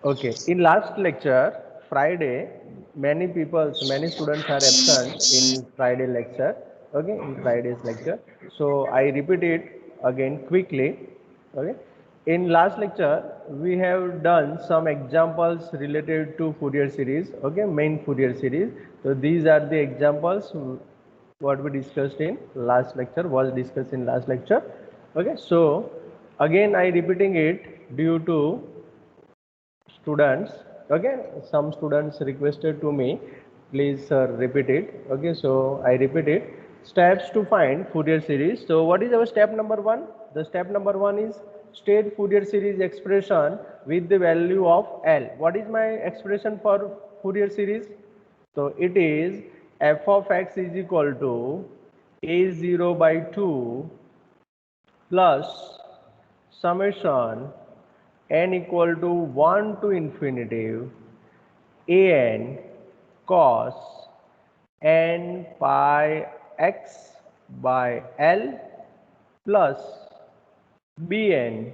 Okay, in last lecture, Friday, many students are absent in Friday lecture. Okay, in Friday's lecture. So I repeat it again quickly. Okay, in last lecture, we have done some examples related to Fourier series. Okay, main Fourier series. So these are the examples what we discussed in last lecture was discussed in last lecture. Okay, so again I repeating it due to students. Okay, some students requested to me, please repeat it. Okay, so I repeat it. Steps to find Fourier series. So what is our step number one? The step number one is state Fourier series expression with the value of L. What is my expression for Fourier series? So it is f of x is equal to a0 by 2 plus summation n equal to 1 to infinity an cos n pi x by L plus bn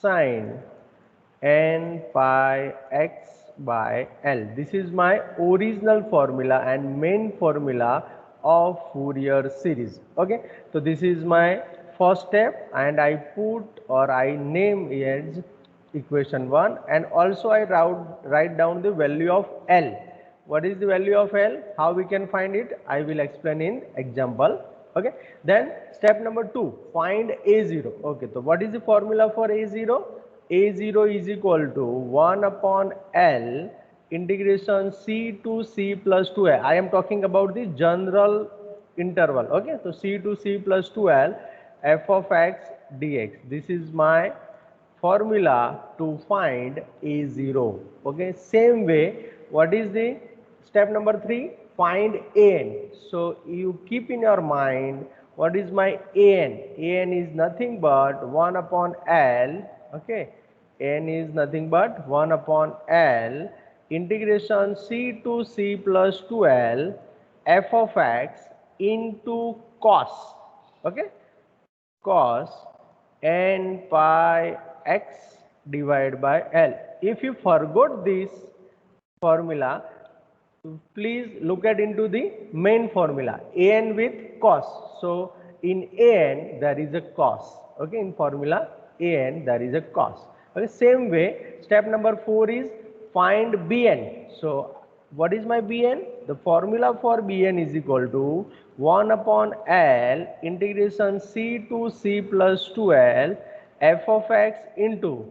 sin n pi x by L. This is my original formula and main formula of Fourier series. Okay, so this is my first step and I put or I name as equation 1 and also I write down the value of L. What is the value of L? How we can find it? I will explain in example. Okay, then step number 2, find A0. Okay, so what is the formula for A0? A0 is equal to 1 upon L integration C to C plus 2L. I am talking about the general interval. Okay, so C to C plus 2L f of x dx. This is my formula to find A0. Okay, same way, what is the step number 3? Find An. So you keep in your mind what is my An. An is nothing but 1 upon L. Okay, N is nothing but 1 upon L integration C to C plus 2L f of x into cos. Okay, cos n pi x divided by L. If you forgot this formula, please look at into the main formula an with cos. So in an there is a cos. Okay, in formula an there is a cos. Okay, same way step number 4 is find bn. So what is my bn? The formula for bn is equal to 1 upon L integration C to C plus 2L f of x into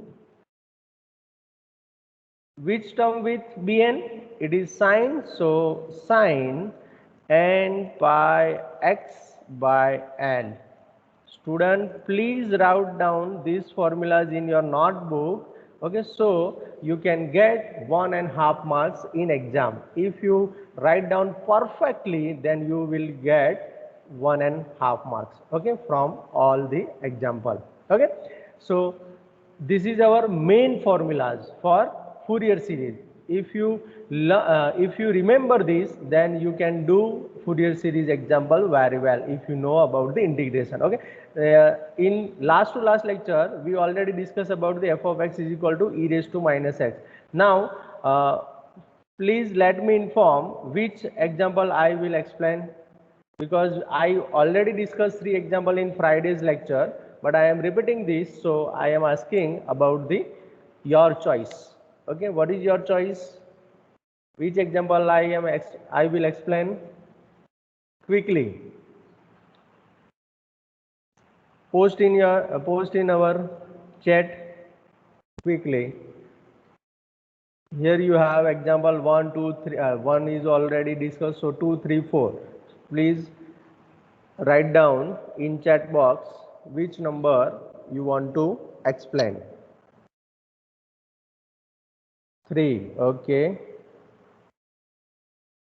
which term with Bn? It is sine, so sine n pi x by L. Student, please write down these formulas in your notebook. Okay, so you can get 1.5 marks in exam. If you write down perfectly, then you will get 1.5 marks. Okay, from all the example. Okay, so this is our main formulas for Fourier series. If you remember this, then you can do Fourier series example very well if you know about the integration. Okay, in last to last lecture we already discussed about the f of x is equal to e raised to minus x. Now please let me inform which example I will explain, because I already discussed 3 example in Friday's lecture, but I am repeating this, so I am asking about the your choice. Okay, what is your choice? Which example I will explain quickly. Post in our chat quickly. Here you have example 1, 2, 3. 1 is already discussed, so 2, 3, 4. Please write down in chat box which number you want to explain. 3. Okay.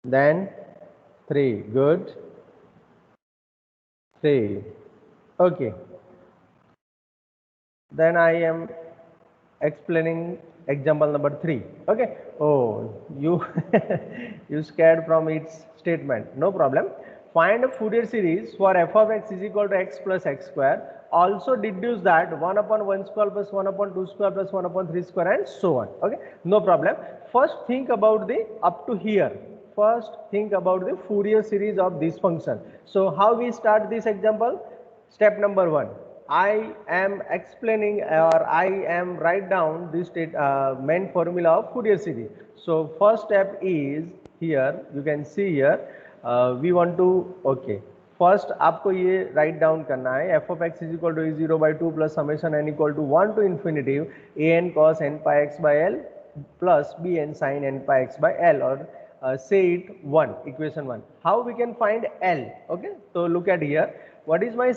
Then 3. Good. 3. Okay. Then I am explaining example number 3. Okay. Oh, you you scared from its statement. No problem. find a Fourier series for f of x is equal to x plus x square. Also deduce that 1 upon 1 square plus 1 upon 2 square plus 1 upon 3 square and so on. Okay, no problem. First think about the up to here. First think about the Fourier series of this function. So how we start this example? Step number 1. I am explaining or I am write down this main formula of Fourier series. So first step is here, you can see here, we want to, okay, first आपको ये write down करना है f of x is equal to a zero by two plus summation n equal to 1 to infinitive a n cos n pi x by l plus b n sine n pi x by l और say it 1 equation 1. How we can find L? Okay, so look at here, what is my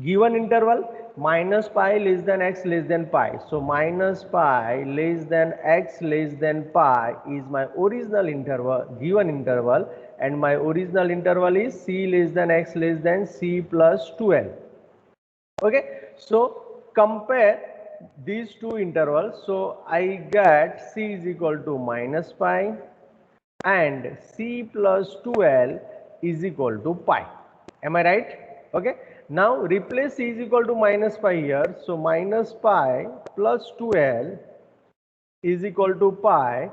given interval? Minus pi less than x less than pi. So minus pi less than x less than pi is my original interval, given interval, and my original interval is c less than x less than c plus 2l. Okay, so compare these two intervals. So I get c is equal to minus pi and c plus 2l is equal to pi. Am I right? Okay, now replace c is equal to minus pi here. So minus pi plus 2l is equal to pi.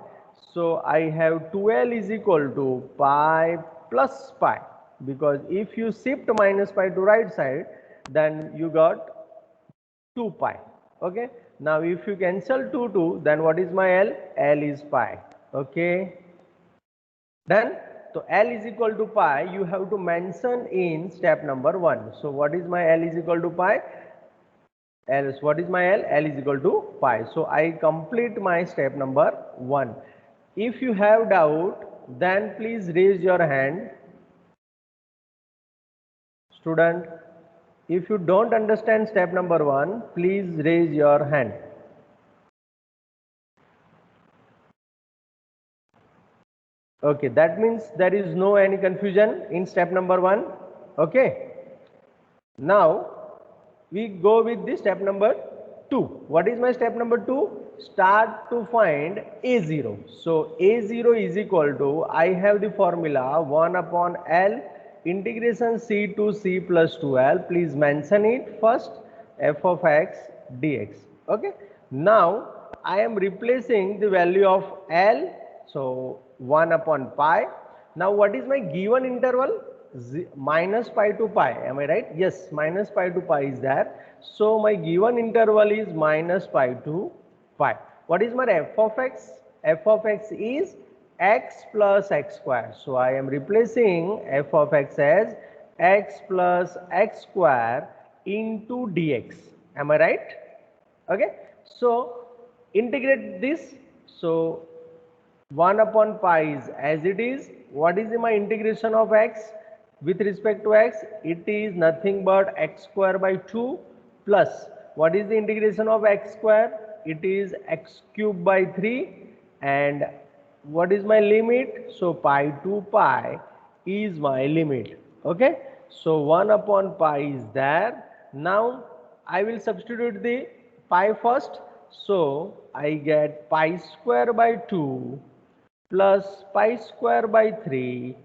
So I have 2l is equal to pi plus pi, because if you shift minus pi to right side, then you got 2 pi. Okay, now if you cancel 2, then what is my L? L is pi. Okay, done. So L is equal to pi, you have to mention in step number 1. So what is my L is equal to pi? Else what is my L? L is equal to pi. So I complete my step number 1. If you have doubt, then please raise your hand. Student, if you don't understand step number 1, please raise your hand. Okay, that means there is no any confusion in step number 1. Okay, now we go with the step number 2. What is my step number 2? Start to find a0. So a0 is equal to, I have the formula 1 upon L integration c to c plus 2l. Please mention it first, f of x dx. Okay, now I am replacing the value of L. So 1 upon pi. Now what is my given interval? Minus pi to pi. Am I right? Yes, minus pi to pi is there. So my given interval is minus pi to pi. What is my f of x? F of x is x plus x square. So I am replacing f of x as x plus x square into dx. Am I right? Okay, so integrate this. So 1 upon pi is as it is. What is my integration of x with respect to x? It is nothing but x square by 2 plus, what is the integration of x square? It is x cube by 3. And what is my limit? So pi to pi is my limit. Okay, so 1 upon pi is there. Now I will substitute the pi first. So I get pi square by 2 plus pi square by 3,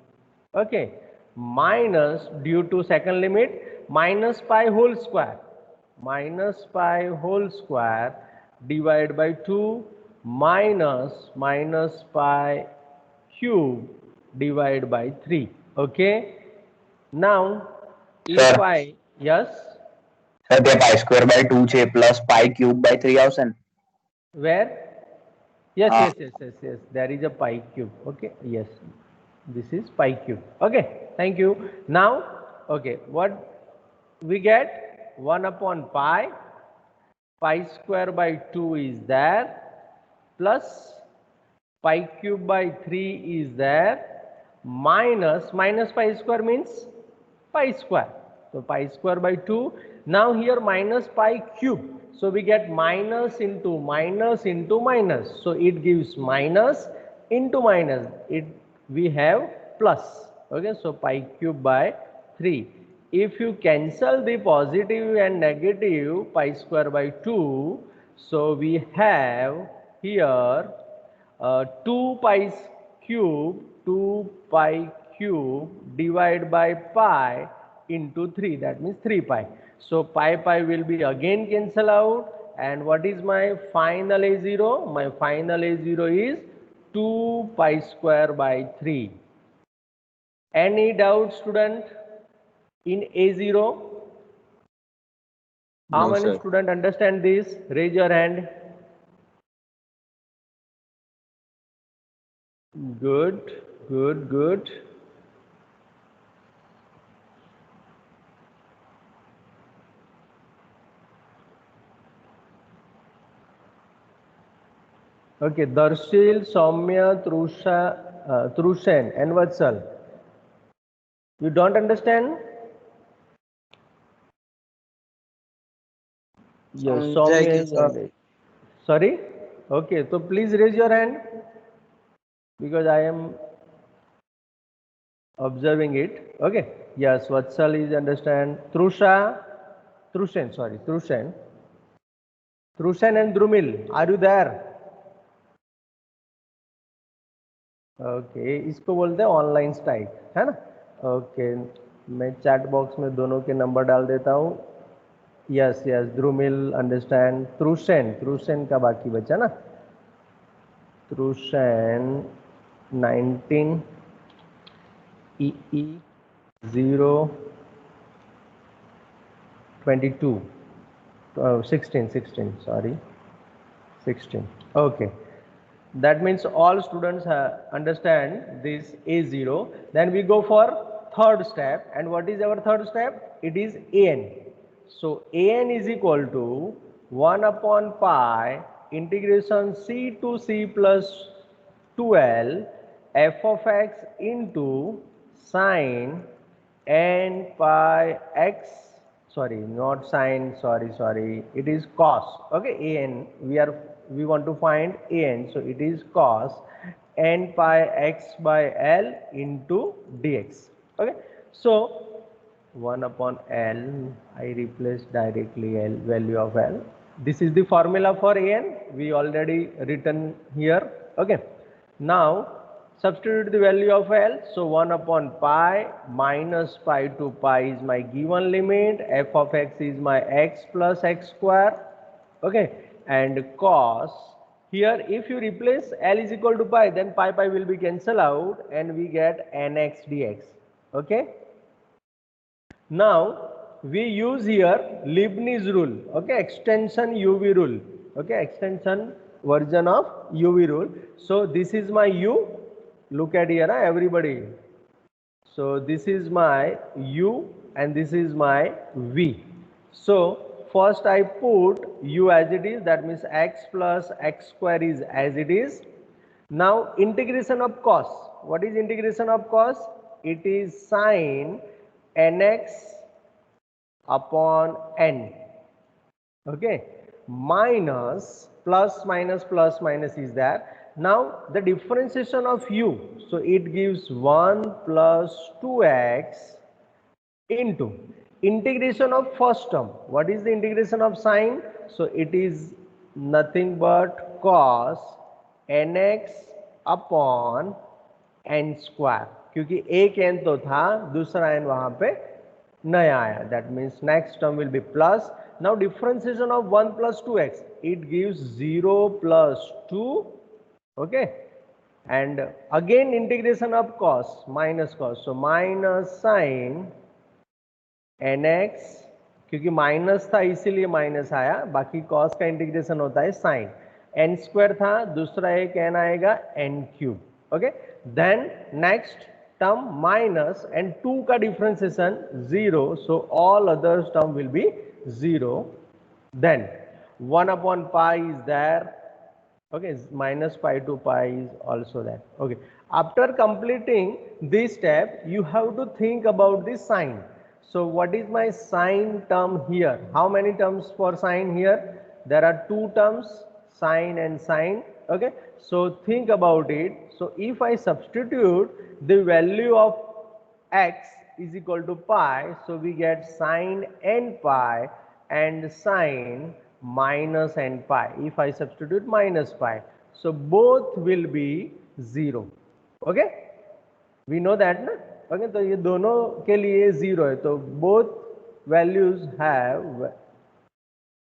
okay, minus, due to second limit, minus pi whole square, minus pi whole square divided by 2 minus pi cube divided by 3. Okay, now if Sir, I, yes, sir, તે pi square by 2 છે plus pi cube by 3 આવશે ને? where? Yes, Ah. yes, there is a pi cube. Okay, yes, this is pi cube. Okay, thank you. Now, okay, what we get? 1 upon pi, pi square by 2 is there, plus pi cube by 3 is there, minus pi square means pi square. So pi square by 2. Now here minus pi cube. So we get minus into minus into minus. So it gives minus into minus. We have plus. Okay, so pi cube by 3. If you cancel the positive and negative pi square by 2, so we have here 2 pi cube cube divided by pi into 3, that means 3 pi. So pi will be again cancel out, and what is my final A0? My final A0 is 2 pi square by 3. Any doubt, student, in A0? How No, many sir. students understand this? Raise your hand. Good, good, good. Okay, Darshil, Soumya, Trushen and Vatsal. You don't understand? Yes, Soumya is on. Sorry? Okay, so please raise your hand because I am observing it. Okay. Yes, Vatsal is understand. Trushen and Drumil, are you there? Okay इसको बोलते हैं online strike, है ना? Okay मैं chat box में दोनों के number डाल देता हूँ. Yes yes, Dhrumil understand. त्रुसेन का बाकी बचा ना. त्रुसेन 19 EE 022 16 sorry 16. Okay. That means all students understand this A0. Then we go for third step. And what is our third step? It is AN. So AN is equal to 1 upon pi integration C to C plus 12 f of x into sine n pi x, sorry not sine, sorry it is cos. Okay, an we want to find an, so it is cos n pi x by L into dx. Okay, so 1 upon L, I replace directly L, value of L. This is the formula for an, we already written here. Okay, now substitute the value of L. So 1 upon pi minus pi to pi is my given limit. F of x is my x plus x square. Okay, and cos, here if you replace L is equal to pi, then pi will be cancel out and we get nx dx. Okay. Now we use here Leibniz rule. Okay, extension UV rule. Okay, extension version of UV rule. So this is my U. Look at here, everybody. So this is my U and this is my V. So first I put U as it is, that means x plus x square is as it is. Now integration of cos. What is integration of cos? It is sine nx upon n. Okay, minus plus minus is there. Now the differentiation of u, so it gives 1 plus 2x into integration of first term. What is the integration of sine? So it is nothing but cos nx upon n square, क्योंकि एक n तो था, दूसरा n वहां पे नया आया. That means next term will be plus. Now differentiation of 1 plus 2x, it gives 0 plus 2. Okay, and again integration of cos, minus cos, so minus sine nx, क्योंकि माइनस था इसीलिए माइनस आया, बाकी cos का इंटीग्रेशन होता है sign. n square था, दूसरा एक n आएगा n cube. Okay, then next term minus and 2 का differentiation 0, so all others term will be 0. Then 1 upon pi is there. Okay, minus pi to pi is also there. Okay, after completing this step, you have to think about the sine. So what is my sine term here? How many terms for sine here? There are 2 terms, sine and sine. Okay, so think about it. So if I substitute the value of x is equal to pi, so we get sine n pi and sine minus n pi. If I substitute minus pi, so both will be 0. Okay, we know that, na? Okay, तो ये दोनों के लिए 0 है, तो both values have,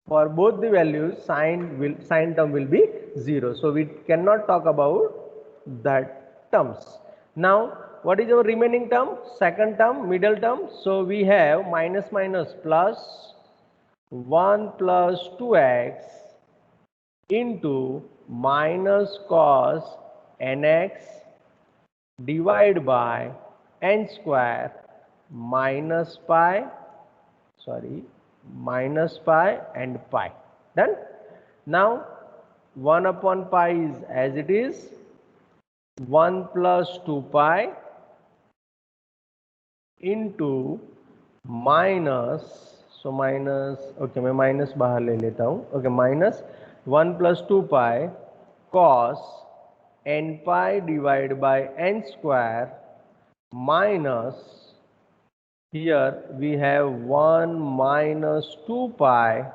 for both the values sign term will be 0, so we cannot talk about that terms. Now what is our remaining term? Second term, middle term. So we have minus minus plus 1 plus 2x into minus cos nx divided by n square minus pi, minus pi and pi. Done. Now 1 upon pi is as it is, 1 plus 2 pi into minus, so minus, okay मैं minus बाहर ले लेता हूँ, okay minus 1 plus 2 pi cos n pi divided by n square minus, here we have 1 minus 2 pi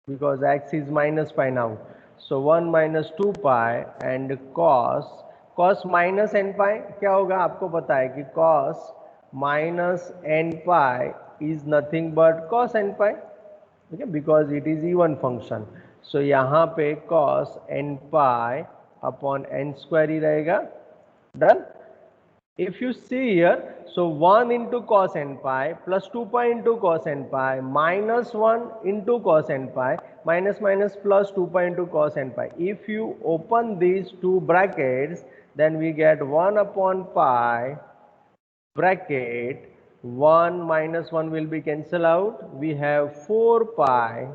because x is minus pi now, so 1 minus 2 pi and cos minus n pi क्या होगा, आपको पता है कि cos minus n pi is nothing but cos n pi, okay, because it is even function. So यहाँ पे cos n pi upon n square ही रहेगा. Done. If you see here, so 1 into cos n pi plus 2 pi into cos n pi minus 1 into cos n pi minus minus plus 2 pi into cos n pi. If you open these two brackets, then we get 1 upon pi bracket 1 minus 1 will be cancelled out. We have 4 pi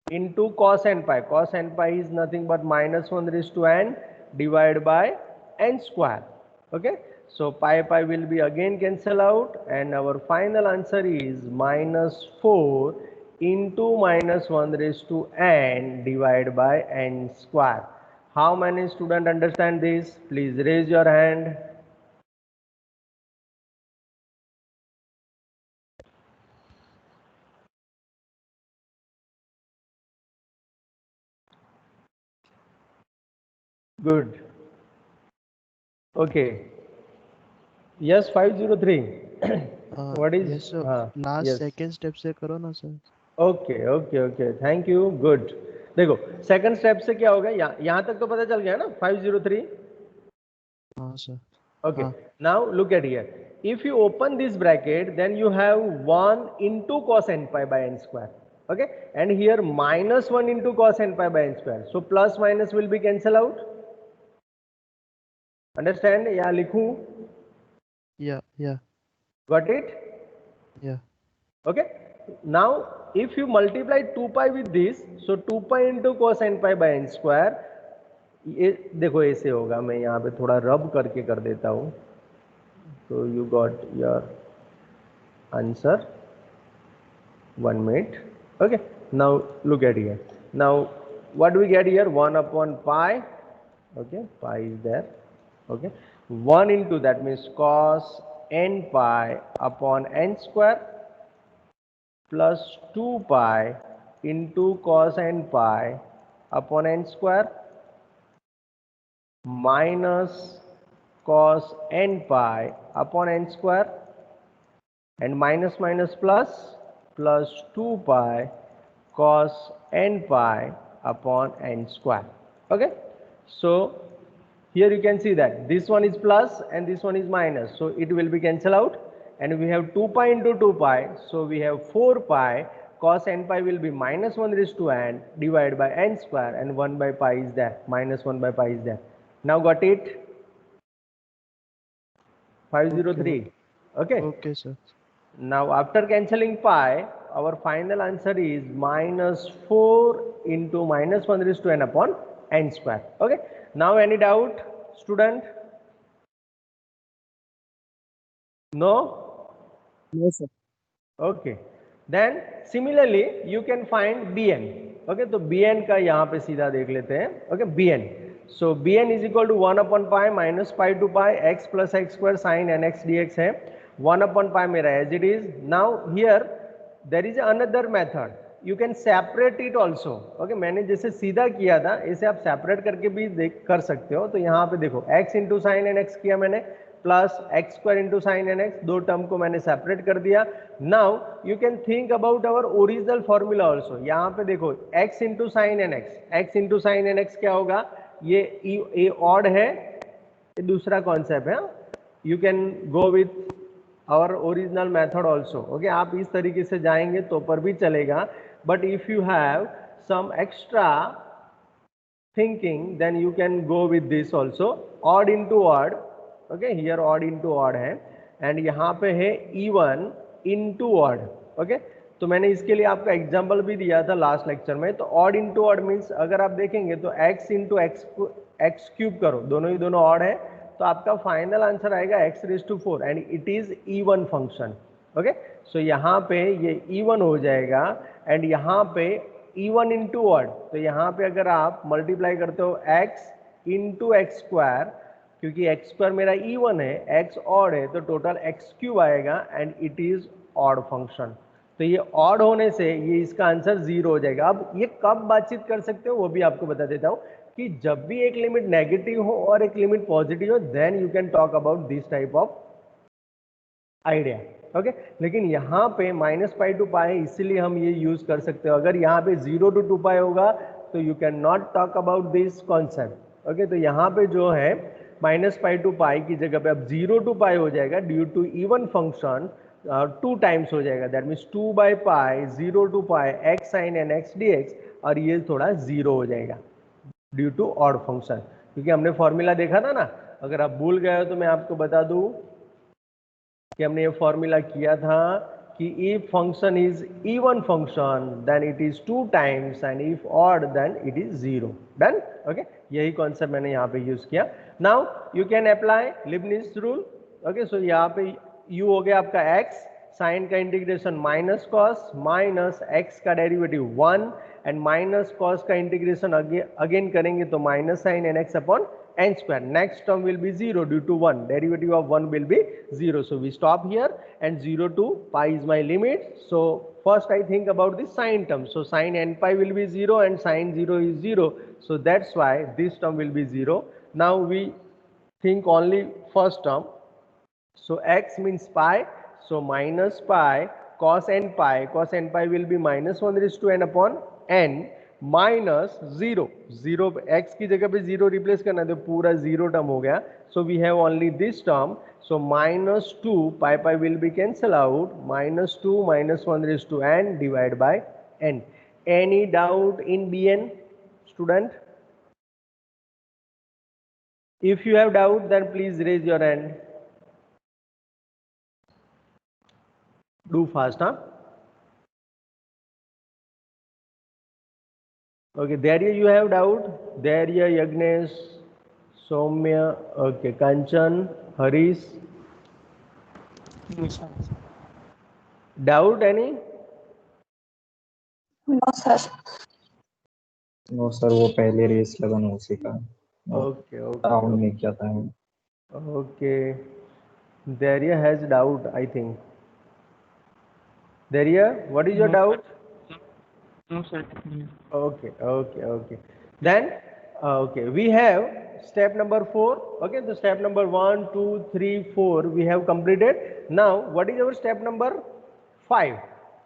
into cos n pi. Cos n pi is nothing but minus 1 raised to n divided by n square. Okay, so pi will be again cancel out and our final answer is minus 4 into minus 1 raised to n divided by n square. How many students understand this? Please raise your hand. Good. Okay. Yes, 503. What is? Yes sir, last yes. second step से करो ना sir. Okay okay okay, thank you, good. देखो second step से क्या होगा, यहाँ तक तो पता चल गया ना 503. हाँ sir. Okay, now look at here. If you open this bracket, then you have 1 into cos n pi by n square. Okay, and here minus 1 into cos n pi by n square. So plus minus will be cancel out. Understand? या लिखूं? Yeah. Got it? Yeah. Okay. Now if you multiply 2 pi with this, so 2 pi into cos n pi by n square, ये देखो ऐसे होगा, मैं यहाँ पे थोड़ा रब करके कर देता हूँ. So you got your answer. 1 minute. Okay. Now look at here. Now what do we get here? 1 upon pi. Okay, pi is there. Okay, 1 into, that means cos n pi upon n square plus 2 pi into cos n pi upon n square minus cos n pi upon n square and minus minus plus 2 pi cos n pi upon n square. Okay, so here you can see that this one is plus and this one is minus, so it will be cancelled out, and we have 2 pi into 2 pi, so we have 4 pi cos n pi will be minus 1 raised to n divided by n square, and 1 by pi is there, minus 1 by pi is there. Now got it? 503. Okay. Okay sir. Now after cancelling pi, our final answer is minus 4 into minus 1 raised to n upon n square. Okay. Now any doubt, student? No? No sir. Okay. Then similarly you can find bn. Okay, तो bn का यहाँ पे सीधा देख लेते हैं. Okay, bn. So bn is equal to 1 upon pi minus pi to pi x plus x square sin nx dx है. 1 upon pi मेरा as it is. Now here there is another method. You can separate it also. Okay, मैंने जैसे सीधा किया था ऐसे आप separate करके भी कर सकते हो. तो यहाँ पे देखो x into sin nx किया मैंने, plus x square into sine n x, दो टर्म को मैंने सेपरेट कर दिया. Now you can think about our original formula also. यहाँ पे देखो x into sine n x, x into sine n x क्या होगा, ये ऑड है, ये दूसरा कॉन्सेप्ट है. You can go with our original method also. Okay, आप इस तरीके से जाएंगे तो पर भी चलेगा, but if you have some extra thinking then you can go with this also. Odd into odd, okay, here odd into odd है, and यहाँ पे है even into odd. okay, तो मैंने इसके लिए आपका एग्जाम्पल भी दिया था लास्ट लेक्चर में. तो odd into odd मीन्स अगर आप देखेंगे तो x into x क्यूब करो, दोनों ही दोनों odd है, तो आपका फाइनल आंसर आएगा x raise to 4 and it is even function. Okay, so यहाँ पे ये इवन हो जाएगा एंड यहाँ पे इवन इंटू ऑड. तो यहाँ पे अगर आप मल्टीप्लाई करते हो x इंटू एक्स स्क्वायर, क्योंकि एक्स स्क्वायर मेरा इवन है, x ऑड है, तो टोटल एक्स क्यूब आएगा and it is odd function. तो ये ऑड होने से ये इसका आंसर 0 हो जाएगा. अब ये कब बातचीत कर सकते हो वो भी आपको बता देता हूँ कि जब भी एक लिमिट नेगेटिव हो और एक लिमिट पॉजिटिव हो, then you can talk about this type of idea. Okay, लेकिन यहाँ पे माइनस पाई टू पाई है, इसीलिए हम ये यूज कर सकते हो. अगर यहाँ पे 0 to 2 पाई होगा तो you can not talk about this concept. Okay, तो यहाँ पे जो है माइनस पाई टू पाई की जगह पे अब 0 to पाई हो जाएगा due to even function 2 times हो जाएगा. That means 2 by pi 0 to pi x sine n x d x, और ये थोड़ा 0 हो जाएगा ड्यू टू ऑड फंक्शन. क्योंकि हमने फॉर्मूला देखा था ना, अगर आप भूल गए हो तो मैं आपको बता दूं कि हमने ये फॉर्मूला किया था कि if function is even function then it is 2 times and if odd then it is 0. Done. Okay, यही कॉन्सेप्ट मैंने यहाँ पे यूज किया. Now you can apply Leibniz rule. Okay, so यहाँ पे u हो गया आपका x, साइन का integration minus cos, minus x का डेरिवेटिव 1 एंड माइनस कॉस का इंटीग्रेशन अगेन करेंगे तो minus sine n x upon n square. Next term will be 0 due to 1. Derivative of 1 will be 0. So we stop here and 0 to pi is my limit. So first I think about the sine term. So sine n pi will be 0 and sine 0 is 0. So that's why this term will be 0. Now we think only first term. So x means pi. So minus pi cos n pi. Cos n pi will be minus 1 raised to n upon n. Minus 0, 0 x की जगह पे 0 replace करना है तो पूरा 0 term हो गया. So we have only this term. So minus 2 pi pi will be cancel out, minus 2 minus 1 raise to n divide by n. Any doubt in b n student? If you have doubt then please raise your hand. Do fast. हाँ, okay, Darya, you have doubt? Darya, Yagnesh, Soumya, okay, Kanchan, Harish. Doubt any? No, sir. No sir, वो पहले race लगन उसी का Okay, round okay, में क्या था. okay. Darya has doubt, I think. Darya, what is your doubt? No, sir. Okay, okay, okay. Then, okay, we have step number 4. Okay, so step number 1, 2, 3, 4 we have completed. Now, what is our step number 5?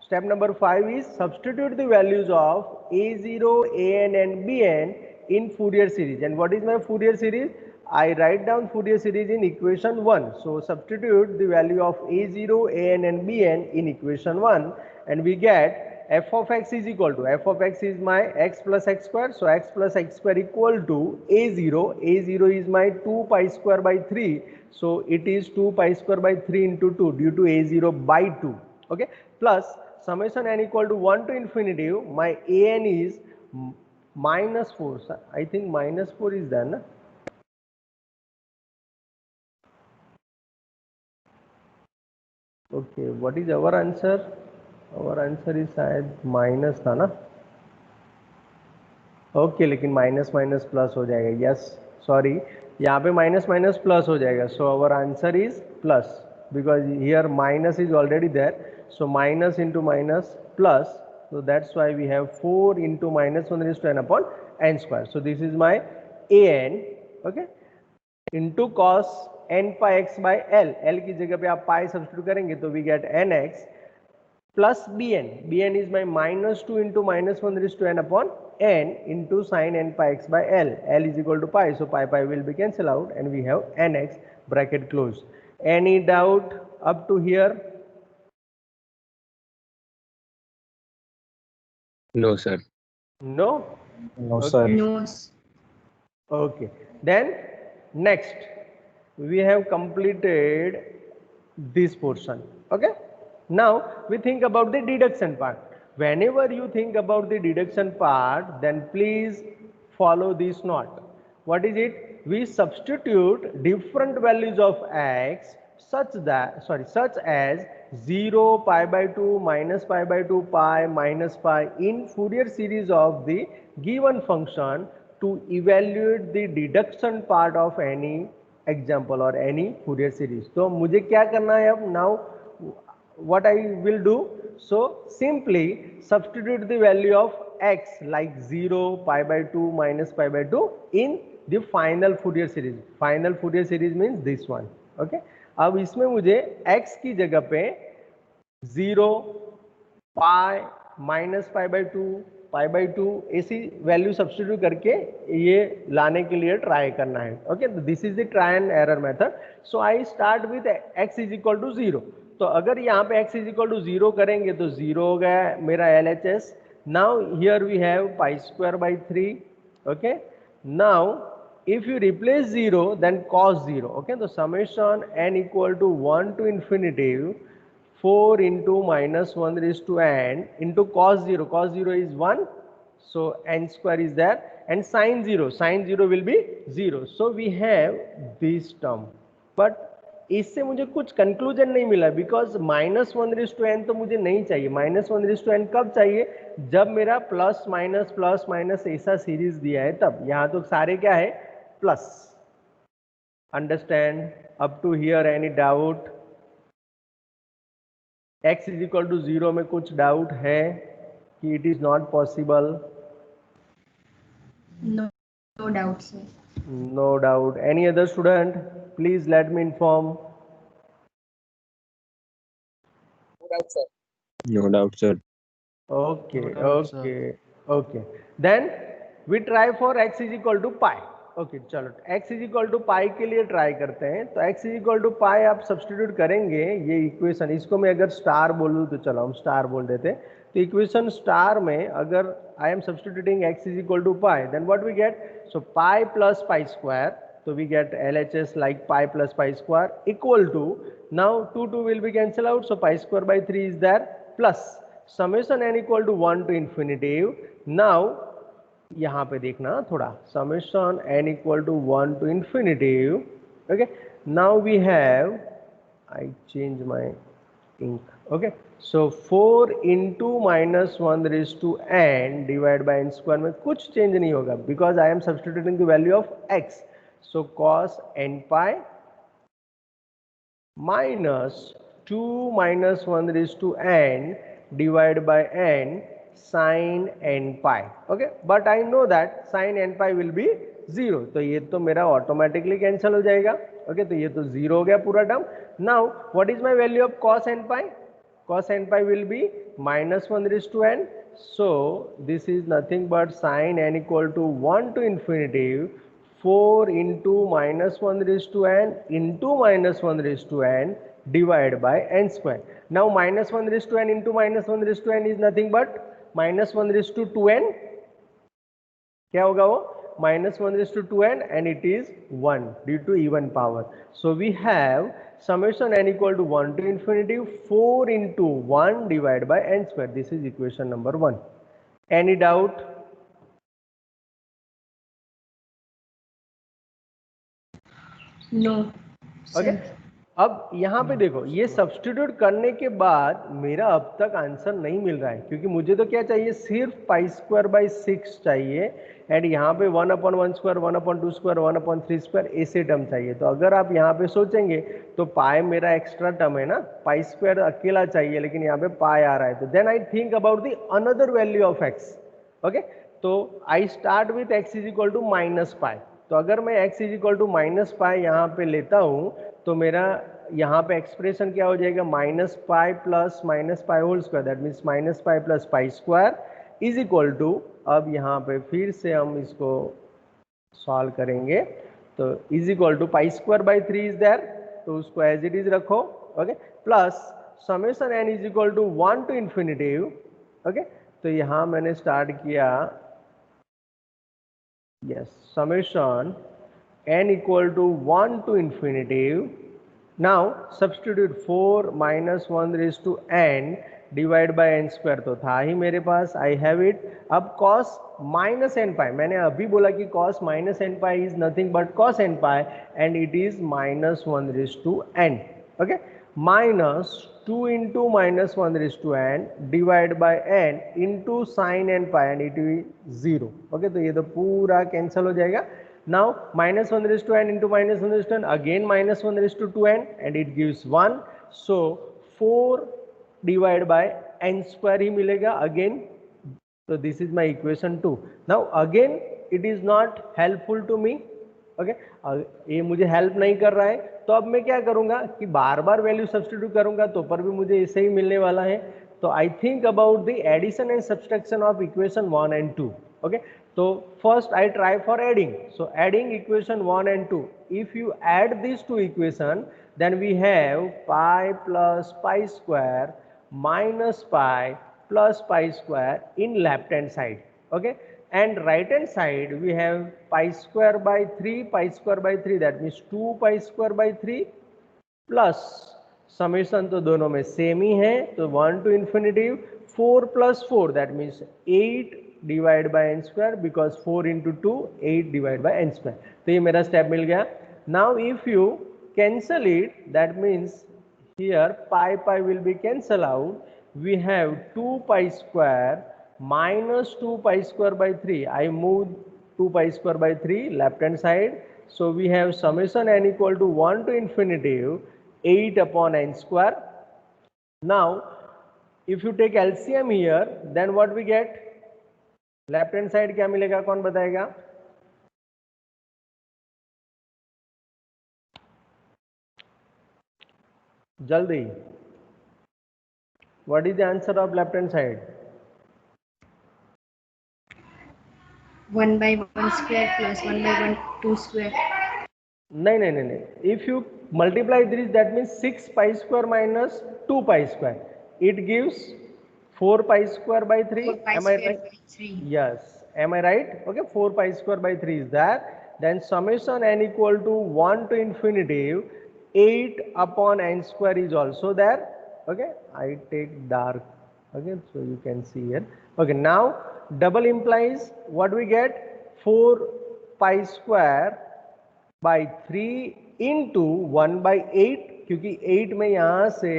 Step number 5 is substitute the values of a0, an and bn in Fourier series. And what is my Fourier series? I write down Fourier series in equation 1. So substitute the value of a0, an and bn in equation 1 and we get f of x is equal to, f of x is my x plus x square. So x plus x square equal to a0. a0 is my 2 pi square by 3. So it is 2 pi square by 3 into 2 due to a0 by 2. Okay, plus summation n equal to 1 to infinity. My an is minus 4. So I think minus 4 is there, na? Okay, what is our answer? Our answer is शायद minus था ना. Okay, लेकिन minus minus plus हो जाएगा. Yes, sorry, यहाँ पे minus minus plus हो जाएगा. So our answer is plus because here minus is already there. So minus into minus plus. So that's why we have 4 into minus 1 raised to n upon n square. So this is my an. Okay, into cos n pi x by l, l की जगह पे आप pi substitute करेंगे तो we get nx plus bn is my -2 into -1 upon n into sin n pi x by l is equal to pi, so pi will be cancelled out and we have nx bracket close. Any doubt up to here? No, sir. No? No, sir. Okay. No. Okay, then next we have completed this portion. Okay, now we think about the deduction part. Whenever you think about the deduction part, then please follow this note. What is it? We substitute different values of x such as 0, pi by 2, minus pi by 2, pi, minus pi in Fourier series of the given function to evaluate the deduction part of any example or any Fourier series. तो मुझे क्या करना है अब? Now what I will do, so simply substitute the value of x like 0, pi by 2, minus pi by 2 in the final Fourier series. Final Fourier series means this one. Okay, अब इसमें मुझे x की जगह पे 0, pi, minus pi by 2, pi by 2 ऐसी value substitute करके ये लाने के लिए ट्राई करना है. Okay, this is the try and error method. So I start with x is equal to 0. तो अगर यहाँ पे x इज इक्वल टू 0 करेंगे तो 0 हो गया मेरा LHS. Now here we have pi square by 3. Okay, now if you replace 0 then cos 0. Okay, the summation n equal to 1 to infinity 4 into minus 1 raised to n into cos 0. Cos 0 is 1, so n square is there, and sin 0 will be 0. So we have this term, but इससे मुझे कुछ conclusion नहीं मिला because -1 raise to n तो मुझे नहीं चाहिए. -1 raise to n कब चाहिए? जब मेरा प्लस माइनस ऐसा सीरीज दिया है तब. यहाँ तो सारे क्या है? Plus. Understand up to here? Any doubt? x is equal to 0 में कुछ डाउट है कि it is not possible? No, no doubt, sir. No doubt. Any other student? Please let me inform. No doubt, sir. Okay, okay. Then we try for x is equal to pi. Okay, चलो x is equal to pi के लिए try करते हैं. तो x is equal to pi आप substitute करेंगे ये equation. इसको मैं अगर स्टार बोलूँ तो चलो हम स्टार बोल देते हैं. तो इक्वेशन स्टार में अगर I am substituting x is equal to pi, then what we get? So pi plus pi square. So we get LHS like pi plus pi square equal to, now 2 will be cancelled out, so pi square by 3 is there, plus summation n equal to 1 to infinity. Now यहाँ पे देखना थोड़ा, summation n equal to 1 to infinity. Okay, now we have, I change my ink. Okay, so 4 into minus 1 raised to n divided by n square में कुछ change नहीं होगा because I am substituting the value of x. So cos n pi minus 2 minus 1 raised to n divided by n sin n pi. Okay, but I know that sin n pi will be 0. तो ये तो मेरा automatically cancel हो जाएगा. Okay, तो ये तो 0 हो गया पूरा term. Now what is my value of cos n pi? Cos n pi will be minus 1 raised to n. So this is nothing but sin n equal to 1 to infinity 4 into minus 1 raised to n into minus 1 raised to n divided by n square. Now minus 1 raised to n into minus 1 raised to n is nothing but minus 1 raised to 2n. क्या होगा वो? minus 1 raised to 2n, and it is 1 due to even power. So we have summation n equal to 1 to infinity 4 into 1 divided by n square. This is equation number 1. Any doubt? No. Okay, अब यहाँ पे देखो ये substitute करने के बाद मेरा अब तक आंसर नहीं मिल रहा है क्योंकि मुझे तो क्या चाहिए? सिर्फ पाई स्क्वायर बाई 6 चाहिए, एंड यहाँ पे 1/1 स्क्वायर, 1/2 स्क्वायर, 1/3 स्क्वायर ऐसे टर्म चाहिए. तो अगर आप यहाँ पे सोचेंगे तो पाई मेरा एक्स्ट्रा टर्म है ना, पाई स्क्वायर अकेला चाहिए लेकिन यहाँ पे पाई आ रहा है. तो then I think about the another value of x. Okay, तो I start with x is equal to minus pi. तो अगर मैं x is equal to minus pi यहाँ पे लेता हूँ तो मेरा यहाँ पे एक्सप्रेशन क्या हो जाएगा, minus pi whole square, that means minus pi plus pi square is equal to, अब यहाँ पे फिर से हम इसको सॉल्व करेंगे तो is equal to pi square by 3 is there, तो उसको एज इट इज रखो, okay, plus summation n is equal to 1 to infinitive, okay, तो यहाँ मैंने स्टार्ट किया, yes, summation n equal to 1 to infinitive, now substitute 4 minus 1 raise to n divide by n square, तो था ही मेरे पास, आई हैव इट। अब cos माइनस एन पाई, मैंने अभी बोला कि cos minus n pi is nothing but cos n pi and it is minus 1 raise to n, okay, minus 2 into minus 1 raise to n divide by n into sine n pi and it is 0, okay, तो ये तो पूरा cancel हो जाएगा। Now minus 1 raised to n into minus 1 raised to n, again minus 1 raised to 2n and it gives 1. So 4 divided by n square ही मिलेगा again. So this is my equation 2. Now again it is not helpful to me. Okay, ये मुझे help नहीं कर रहा है, तो अब मैं क्या करूंगा कि बार बार वैल्यू सब्सटीट्यूट करूंगा तो पर भी मुझे इसे ही मिलने वाला है। तो I think about the addition and subtraction of equation 1 and 2. Okay, so first I try for adding. So adding equation 1 and 2. If you add these two equations, then we have pi plus pi square minus pi plus pi square in left hand side. Okay, and right hand side we have pi square by 3, pi square by 3, that means 2 pi square by 3 plus summation तो दोनों में same ही है, तो 1 to infinitive 4 plus 4, that means 8 divide by n square, because 4 into 2 8 divide by n square, तो ये मेरा step मिल गया। Now if you cancel it, that means here pi pi will be cancel out, we have 2 pi square minus 2 pi square by 3, I move 2 pi square by 3 left hand side, so we have summation n equal to 1 to infinitive 8 upon n square. Now if you take LCM here, then what we get, left hand side क्या मिलेगा, कौन बताएगा? जल्दी, what is the answer of left hand side? 1 by 1 square plus 1 by 1 2 square. नहीं, if you multiply this that means 6 pi square minus 2 pi square, it gives 4 pi square by 3. 4 pi Am I square right? by 3. Yes. Am I right? Okay. 4 pi square by 3 is that. Then summation n equal to 1 to infinitive 8 upon n square is also there. Okay. I take dark. Okay. So you can see here. Okay. Now double implies what we get, 4 pi square by 3 into 1 by 8, क्योंकि 8 में यहाँ से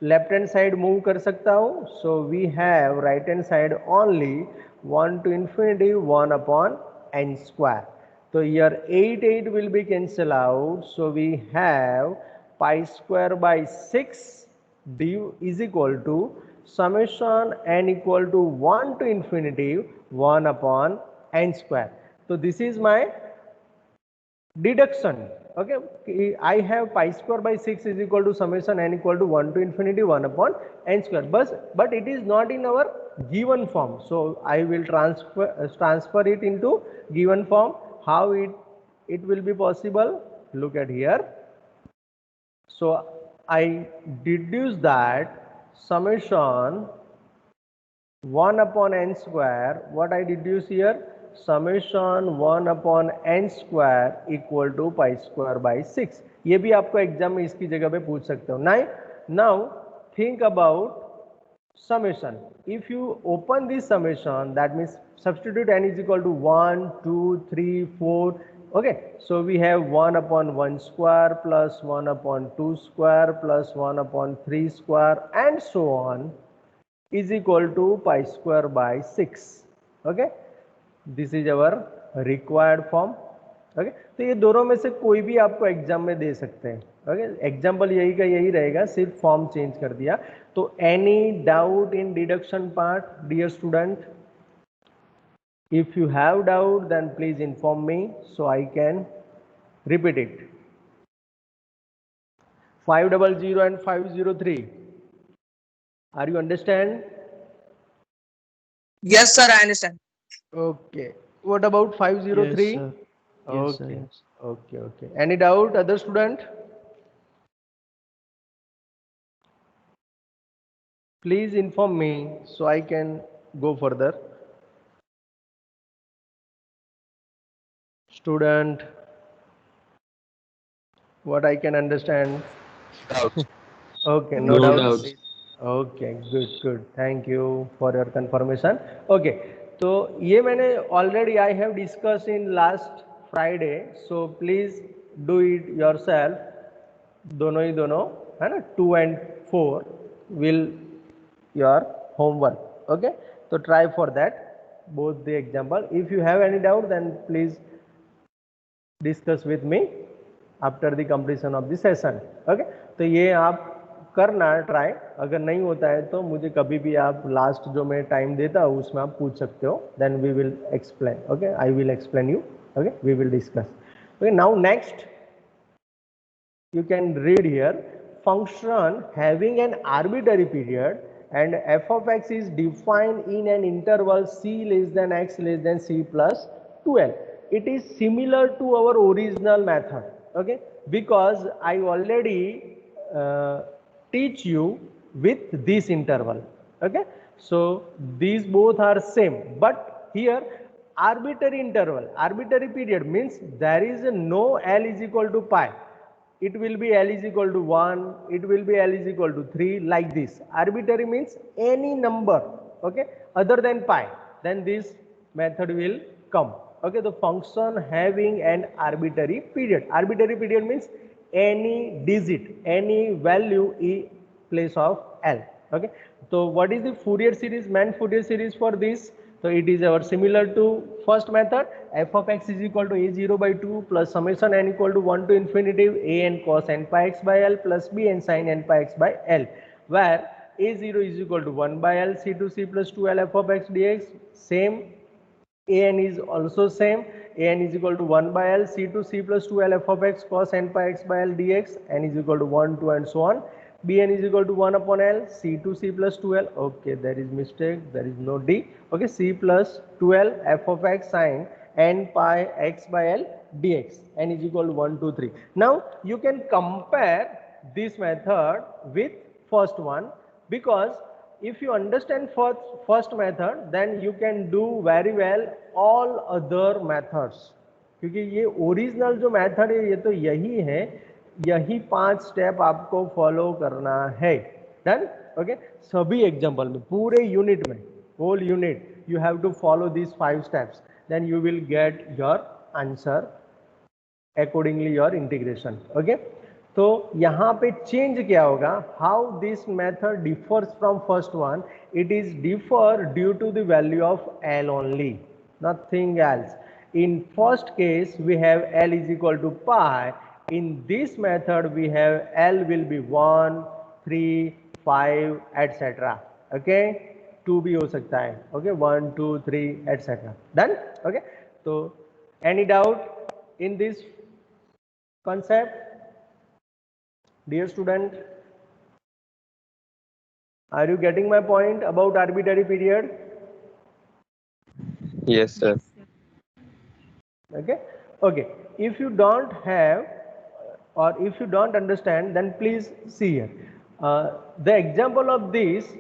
left hand side move कर सकता हूं, so we have right hand side only 1 to infinity 1 upon n square, तो here 8 will be cancel out, so we have pi square by 6 d is equal to summation n equal to 1 to infinity 1 upon n square. तो this is my deduction. Okay, I have pi square by 6 is equal to summation n equal to 1 to infinity 1 upon n square, but it is not in our given form, so I will transfer it into given form. How it will be possible? Look at here. So I deduce that summation 1 upon n square, what I deduce here, summation 1 upon n square equal to pi square by 6, ये भी आपको exam में इसकी जगह पे पूछ सकते हो। Now think about summation. If you open this summation, that means substitute n is equal to 1 2 3 4, okay, so we have 1 upon 1 square plus 1 upon 2 square plus 1 upon 3 square and so on is equal to pi square by 6. Okay, this is our required form. Okay, तो ये दोनों में से कोई भी आपको exam में दे सकते हैं। ओके, एग्जाम्पल यही का यही रहेगा, सिर्फ फॉर्म चेंज कर दिया। तो any doubt in deduction part dear student? If you have doubt, then please inform me so I can repeat it. 500 and 503. Are you understand? Yes, sir, I understand. Okay. What about 503? Yes, sir. Yes, sir. Okay. Yes. Okay. Any doubt, other student? Please inform me so I can go further. Student, what I can understand. Doubts. Okay, no No doubts. doubts. Okay, good. Thank you for your confirmation. Okay, तो ये मैंने already I have discussed in last Friday. So please do it yourself. दोनों ही दोनों है ना 2 and 4 will your homework. Okay, so try for that both the example. If you have any doubt, then please discuss with me after the completion of the session. Okay, तो ये आप करना try. अगर नहीं होता है तो मुझे कभी भी आप लास्ट जो मैं टाइम देता हूँ उसमें आप पूछ सकते हो. Then we will explain. Okay, I will explain you. Okay, we will discuss. Okay, now next you can read here function having an arbitrary period and f of x is defined in an interval c less than x less than c plus 12. It is similar to our original method. Okay, because I already teach you with this interval. Okay, so these both are same, but here arbitrary interval, arbitrary period means there is no L is equal to pi. It will be L is equal to 1, it will be L is equal to 3, like this. Arbitrary means any number, okay, other than pi, then this method will come. Okay, the function having an arbitrary period. Arbitrary period means any digit, any value in place of L. Okay, so what is the Fourier series, main Fourier series for this? So it is our similar to first method. F of x is equal to a0 by 2 plus summation n equal to 1 to infinity a n cos n pi x by L plus b n sin n pi x by L, where a0 is equal to 1 by L c to c plus 2L f of x dx. Same, an is also same. An is equal to 1 by L c to c plus 2L f of x cos n pi x by L dx. N is equal to 1, 2 and so on. Bn is equal to 1 upon L c to c plus 2L. Okay, there is mistake, there is no d. Okay, c plus 2L f of x sin n pi x by L dx. N is equal to 1, 2, 3. Now you can compare this method with first one, because if you understand first method, then you can do very well all other methods. क्योंकि ये original जो method है ये तो यही है, यही 5 step आपको फॉलो करना है. डन. ओके, सभी एग्जांपल में, पूरे यूनिट में, whole unit you have to follow this 5 steps, then you will get your answer accordingly your integration. Okay, तो यहाँ पे चेंज क्या होगा, how this method differs from first one. It is differ due to the value of L only, nothing else. In first case we have L is equal to pi. In this method we have L will be 1, 3, 5 etc. Okay, 2 भी हो सकता है. Okay, 1, 2, 3 etc. Done. Okay, so any doubt in this concept, dear student? Are you getting my point about arbitrary period? Yes, sir. Okay, if you don't have or if you don't understand, then please see here. The example of this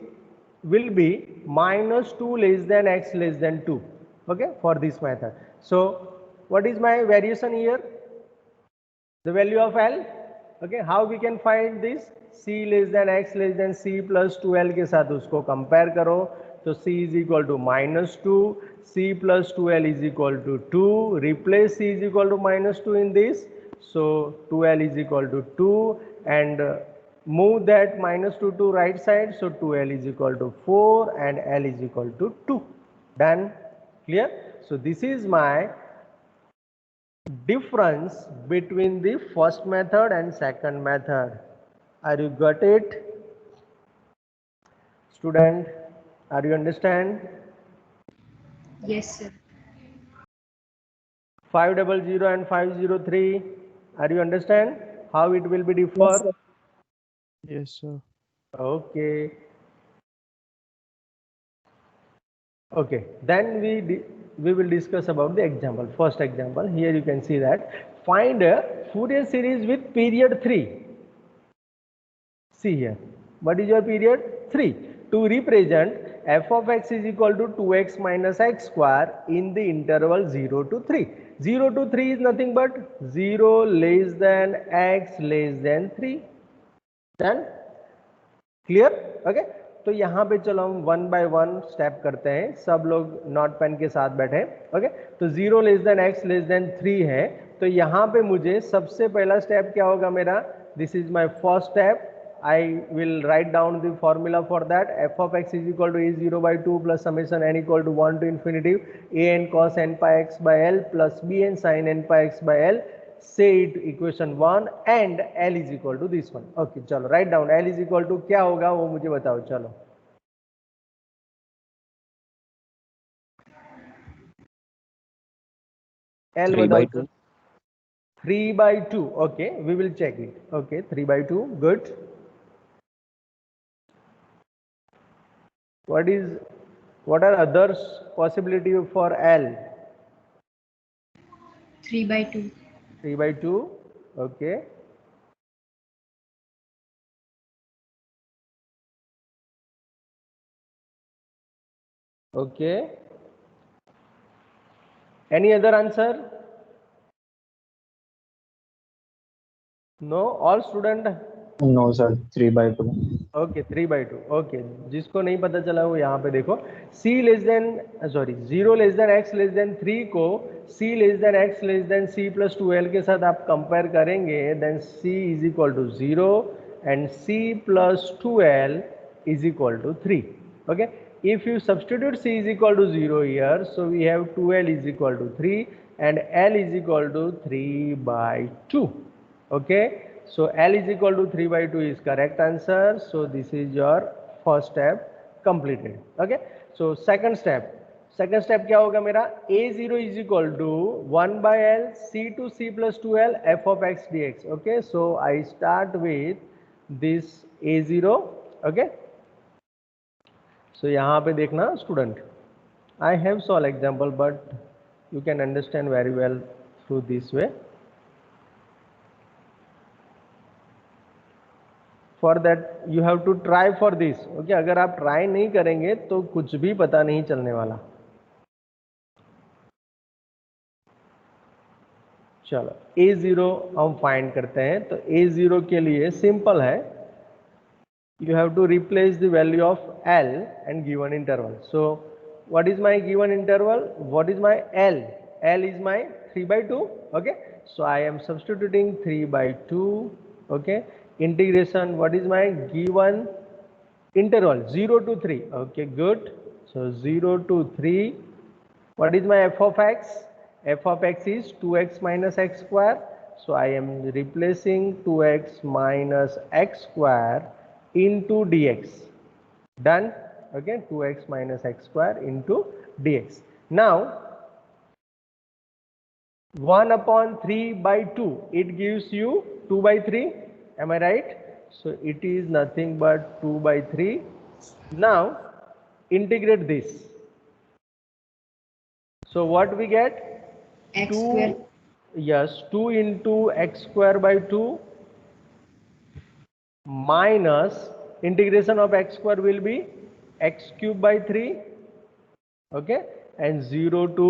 will be minus 2 less than x less than 2. Okay, for this method. So what is my variation here? The value of L. Okay, how we can find this? C less than x less than c plus 2L के साथ उसको compare करो, तो c is equal to minus 2, c plus 2L is equal to 2. Replace c is equal to minus 2 in this, so 2L is equal to 2, and move that minus 2 to right side, so 2L is equal to 4 and L is equal to 2. Done. Clear? So this is my difference between the first method and second method. Are you got it? Student, are you understand? Yes, sir. 500 and 503. Are you understand how it will be differ? Yes, sir. Okay. Okay, then we will discuss about the example. First example, here you can see that find a Fourier series with period 3. See here, what is your period? 3. To represent f of x is equal to 2x minus x square in the interval 0 to 3. 0 to 3 is nothing but 0 less than x less than 3. Done? Clear? Okay, तो यहाँ पे चलो हम 1 bye 1 step करते हैं, सब लोग note pen के साथ बैठे। ओके, तो 0 less than x less than 3 है, तो यहाँ पे मुझे सबसे पहला स्टेप क्या होगा मेरा? This is my first step. I will write down the formula for that. F of x is equal to a0 by 2 plus summation n equal to 1 to infinity an cos n pi x by l plus bn sin n pi x by l। say it equation 1 and L is equal to this one। Okay, चलो write down. L is equal to क्या होगा वो मुझे बताओ। चलो L 3 by बताओ। 2. 3 by 2। Okay, we will check it। Okay, 3 by 2, good। what are others possibility for L? 3 by 2. 3 by 2, okay। Okay, any other answer? No, all student? No sir, 3 by 2. Okay, 3 by 2। Okay, जिसको नहीं पता चला वो यहाँ पे देखो, c less than sorry 0 less than x less than 3 को c less than x less than c plus 2l के साथ आप कंपेयर करेंगे, then c is equal to 0 and c plus 2l is equal to 3। Okay, if you substitute c is equal to 0 here, so we have 2l is equal to 3 and l is equal to 3 by 2। okay, so L is equal to 3 by 2 is correct answer। so this is your first step completed। okay, so second step क्या होगा मेरा? a0 is equal to 1 by L c to c plus 2l f of x dx। okay, so I start with this a0। okay, so यहाँ पे देखना student, I have solved example but you can understand very well through this way। For that you have to try for this. Okay, अगर आप try नहीं करेंगे तो कुछ भी पता नहीं चलने वाला। चलो a0 हम फाइंड करते हैं, तो a0 के लिए सिंपल है, you have to replace the value of L and given interval। so what is my given interval? What is my L? L is my 3 by 2। okay, so I am substituting 3 by 2। okay, integration, what is my given interval? 0 to 3। okay, good। so 0 to 3, what is my f of x? F of x is 2x minus x square, so I am replacing 2x minus x square into dx। done। okay, 2x minus x square into dx। now 1 upon 3 by 2, it gives you 2 by 3। am I right? so it is nothing but 2 by 3। now integrate this, so what we get? X 2, square. yes, 2 into x square by 2 minus integration of x square will be x cube by 3। okay, and 0 to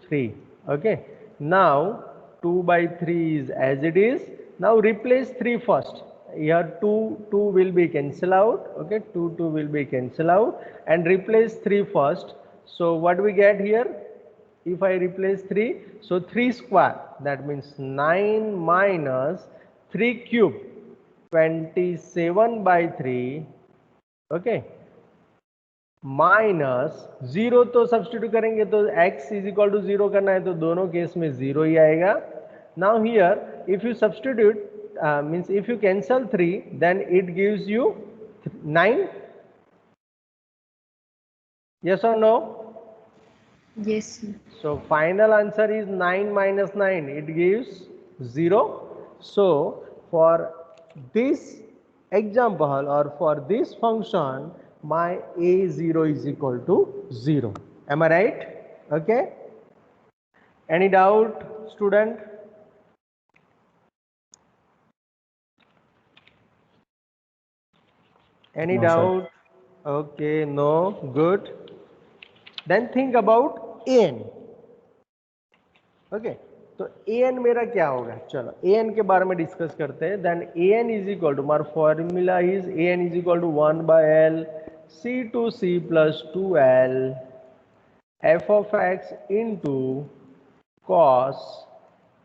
3। okay, now 2 by 3 is as it is। now replace 3 first, here 2 will be cancel out। okay, 2 will be cancel out and replace 3 first। so what we get here? if I replace 3, so 3 square, that means 9 minus 3 cube, 27 by 3। okay, minus 0 तो substitute करेंगे तो x is equal to 0 करना है, तो दोनों case में 0 ही आएगा। Now here if you substitute means if you cancel 3 then it gives you 9। Yes और no? Yes, sir. So final answer is 9 minus 9. It gives 0. So for this example or for this function, my a0 is equal to 0. Am I right? Okay. Any doubt, student? Any No, sir. doubt? Okay, no, good. Then think about an. Okay तो A N मेरा क्या होगा, चलो A N के बारे में discuss करते हैं. Then a n is equal to, मार formula is a n is equal to 1 by l c to c plus 2l f of x into cos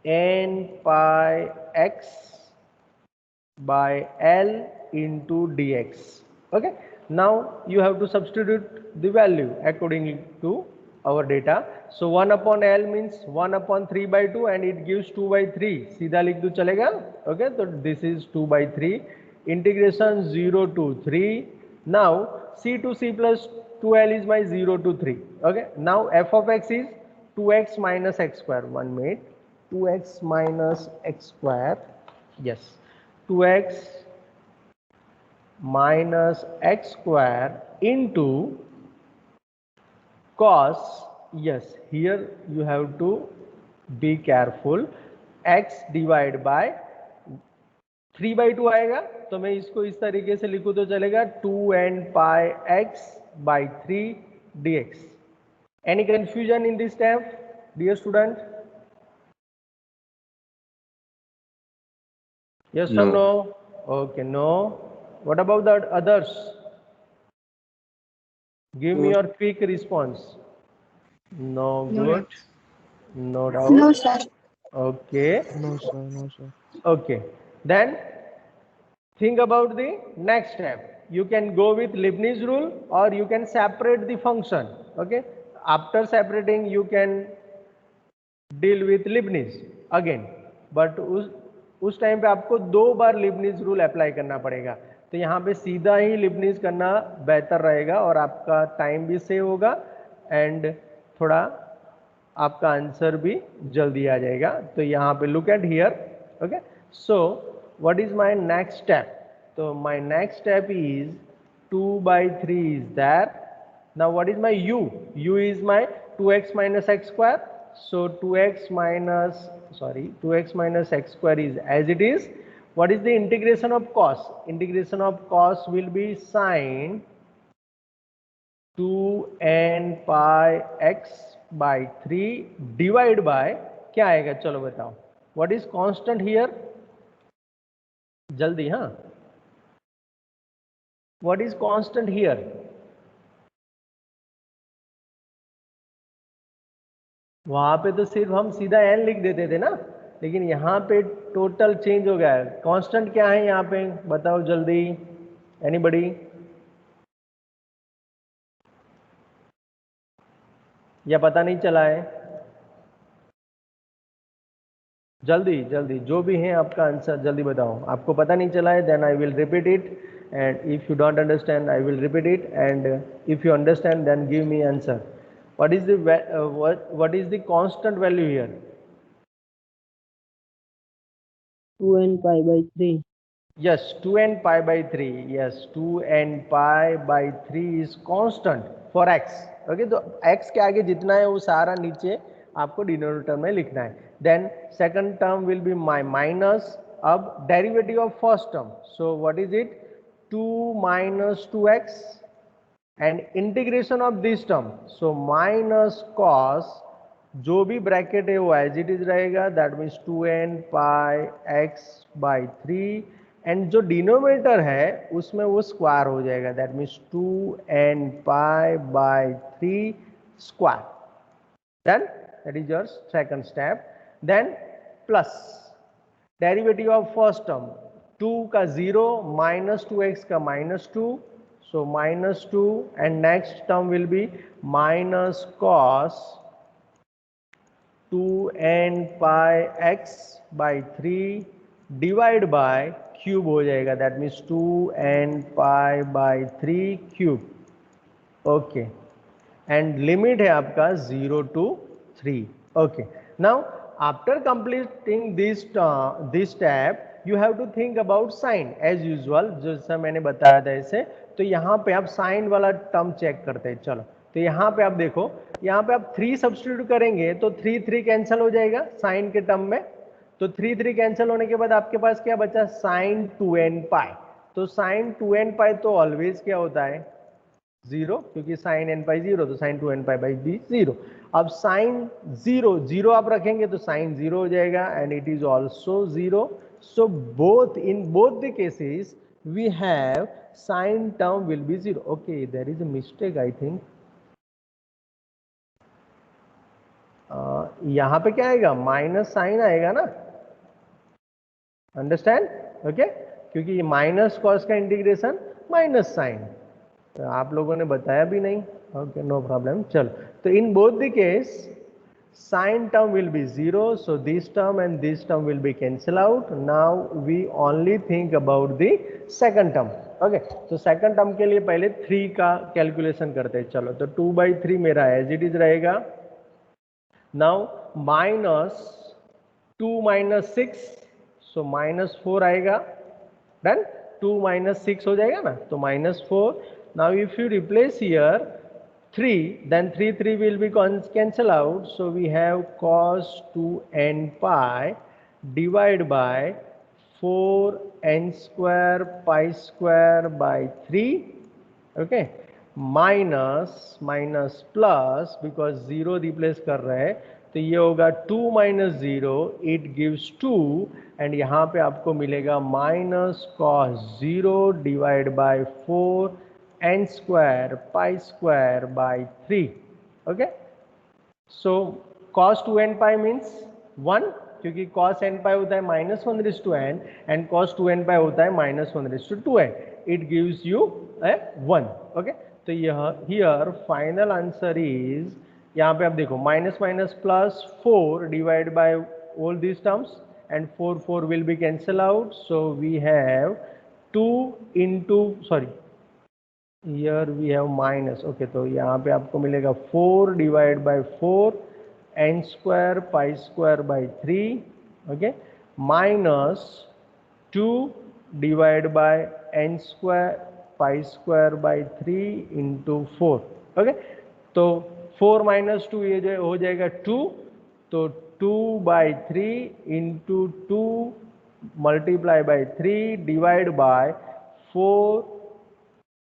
n pi x by l into dx. Okay, now you have to substitute the value according to our data. So 1 upon l means 1 upon 3 by 2 and it gives 2 by 3. सीधा लिख दो चलेगा. Okay, so this is 2 by 3 integration 0 to 3. Now c to c plus 2l is my 0 to 3. Okay, now f of x is 2x minus x square. 1 minute. 2x minus x square. Yes, 2x minus x square into cos, yes, here you have to be careful, x divide by 3 by 2 आएगा तो मैं इसको इस तरीके से लिखूं तो चलेगा 2n pi x by 3 dx. Any confusion in this step, dear student? Yes or no? Okay, no. What about the others? Give me your quick response. No, No good. doubt. No doubt. No, sir. Okay. No, sir. No, sir. Okay. Then think about the next step. You can go with Leibniz rule or you can separate the function. Okay. After separating, you can deal with Leibniz again. But उस time पे आपको 2 बार Leibniz rule apply करना पड़ेगा. तो यहाँ पे सीधा ही Leibniz करना बेहतर रहेगा और आपका टाइम भी सेव होगा एंड थोड़ा आपका आंसर भी जल्दी आ जाएगा. तो यहाँ पे look at here. Okay, so what is my next step? तो my next step is 2 by 3 is there. Now what is my u? U is my 2x minus x square. So 2x minus x square is as it is. What is the integration of cos? Integration of cos will be sin 2n pi x by 3 divide by क्या आएगा, चलो बताओ. What is constant here? जल्दी. हाँ, what is constant here? वहां पे तो सिर्फ हम सीधा n लिख देते थे ना, लेकिन यहाँ पे टोटल चेंज हो गया है. कांस्टेंट क्या है यहाँ पे, बताओ जल्दी. एनीबडी? या पता नहीं चला है? जल्दी जल्दी जो भी है आपका आंसर जल्दी बताओ. आपको पता नहीं चला है then I will repeat it and if you don't understand I will repeat it and if you understand then give me answer. What is the constant value here? 2n pi by 3. Yes, 2n pi by 3. Yes, 2n pi by 3 is constant for x. Okay, तो x के आगे जितना है वो सारा नीचे आपको denominator में लिखना है. Then second term will be my minus. अब derivative of first term. So what is it? 2 minus 2x. And integration of this term. So minus cos, जो भी ब्रैकेट है वो एज इट इज रहेगा. That means 2n pi x by 3 and जो denominator है उसमें वो स्क्वायर हो जाएगा. That means 2n pi by 3 square. Then that is your second step. Then plus derivative of first term. 2 का 0 माइनस 2x का minus 2. So minus 2 and next term will be minus cos 2n pi x by 3 divide by cube हो जाएगा. That means 2n pi by 3 cube. Okay. And limit है आपका 0 to 3. Okay, now after completing this step you have to think about sine as usual, जैसा मैंने बताया था इसे. तो यहाँ पे आप साइन वाला टर्म चेक करते हैं. चलो, तो यहाँ पे आप देखो, यहाँ पे आप 3 सब्स्टिट्यूट करेंगे तो 3 3 कैंसिल हो जाएगा साइन के टर्म में. तो 3 3 कैंसिल होने के बाद आपके पास क्या बचा, साइन 2n पाई. तो साइन 2n पाई तो ऑलवेज क्या होता है, 0, क्योंकि साइन n पाई 0, तो sign 2n pi by B 0. अब साइन 0 0 आप रखेंगे तो साइन 0 हो जाएगा and it is also 0. So both in both the cases we have sine term will be 0. Okay, there is a mistake I think. यहाँ पे क्या आएगा, माइनस साइन आएगा ना, अंडरस्टैंड. ओके, क्योंकि ये माइनस कॉस का इंटीग्रेशन माइनस साइन, तो आप लोगों ने बताया भी नहीं. Okay, no problem. चलो, तो in both the case sine term will be 0, so this term and this term will be cancel out. Now we only think about the second term. Okay, तो सेकंड टर्म के लिए पहले 3 का calculation करते हैं. चलो, तो 2/3 मेरा एज इट इज रहेगा. नाउ माइनस 2 minus 6, सो -4 आएगा. डन. 2 minus 6 हो जाएगा ना, तो -4. Now if you replace here 3, then 3 will be cancel out, so we have cos 2n pi divided by 4n square pi square by 3. Okay, minus plus, because 0 replace कर रहे हैं तो ये होगा 2 minus 0, it gives 2, एंड यहाँ पे आपको मिलेगा minus cos 0 divide by 4n square pi square by 3. Okay, so cos 2n pi means 1, क्योंकि cos n pi होता है -1/n and cos 2n pi होता है -1/2n. It gives you a 1. Okay, तो यह here final answer is, यहाँ पे आप देखो minus plus 4 divide by all these terms and 4 will be cancel out, so we have 2 into, sorry, here we have minus. Okay, तो यहाँ पे आपको मिलेगा 4 divide by 4 n square pi square by 3. Okay, minus 2 divide by n square pi square by 3 into 4. Okay, तो 4 minus 2 ये हो जाएगा 2, तो 2/3 into 2 multiply by 3 divide by 4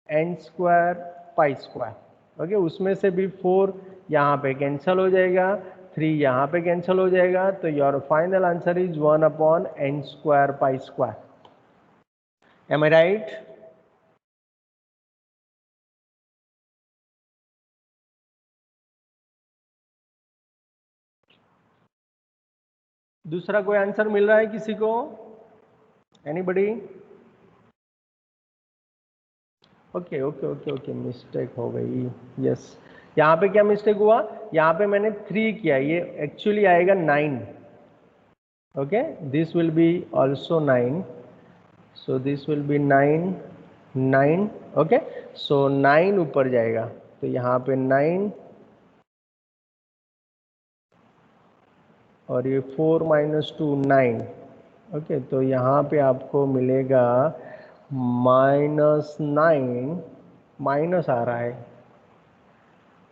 n square pi square. Okay, उसमें से भी 4 यहाँ पे कैंसिल हो जाएगा, 3 यहाँ पे कैंसिल हो जाएगा, तो your final answer is 1/n square pi square. Am I right? दूसरा कोई आंसर मिल रहा है किसी को? एनीबडी? ओके, मिस्टेक हो गई. यस, यहाँ पे क्या मिस्टेक हुआ, यहाँ पे मैंने 3 किया, ये एक्चुअली आएगा 9. Okay, this will be also 9, so this will be 9. Okay, so 9 ऊपर जाएगा, तो यहाँ पे 9 और ये 4 minus 2 9. ओके, तो यहाँ पे आपको मिलेगा -9, माइनस आ रहा है.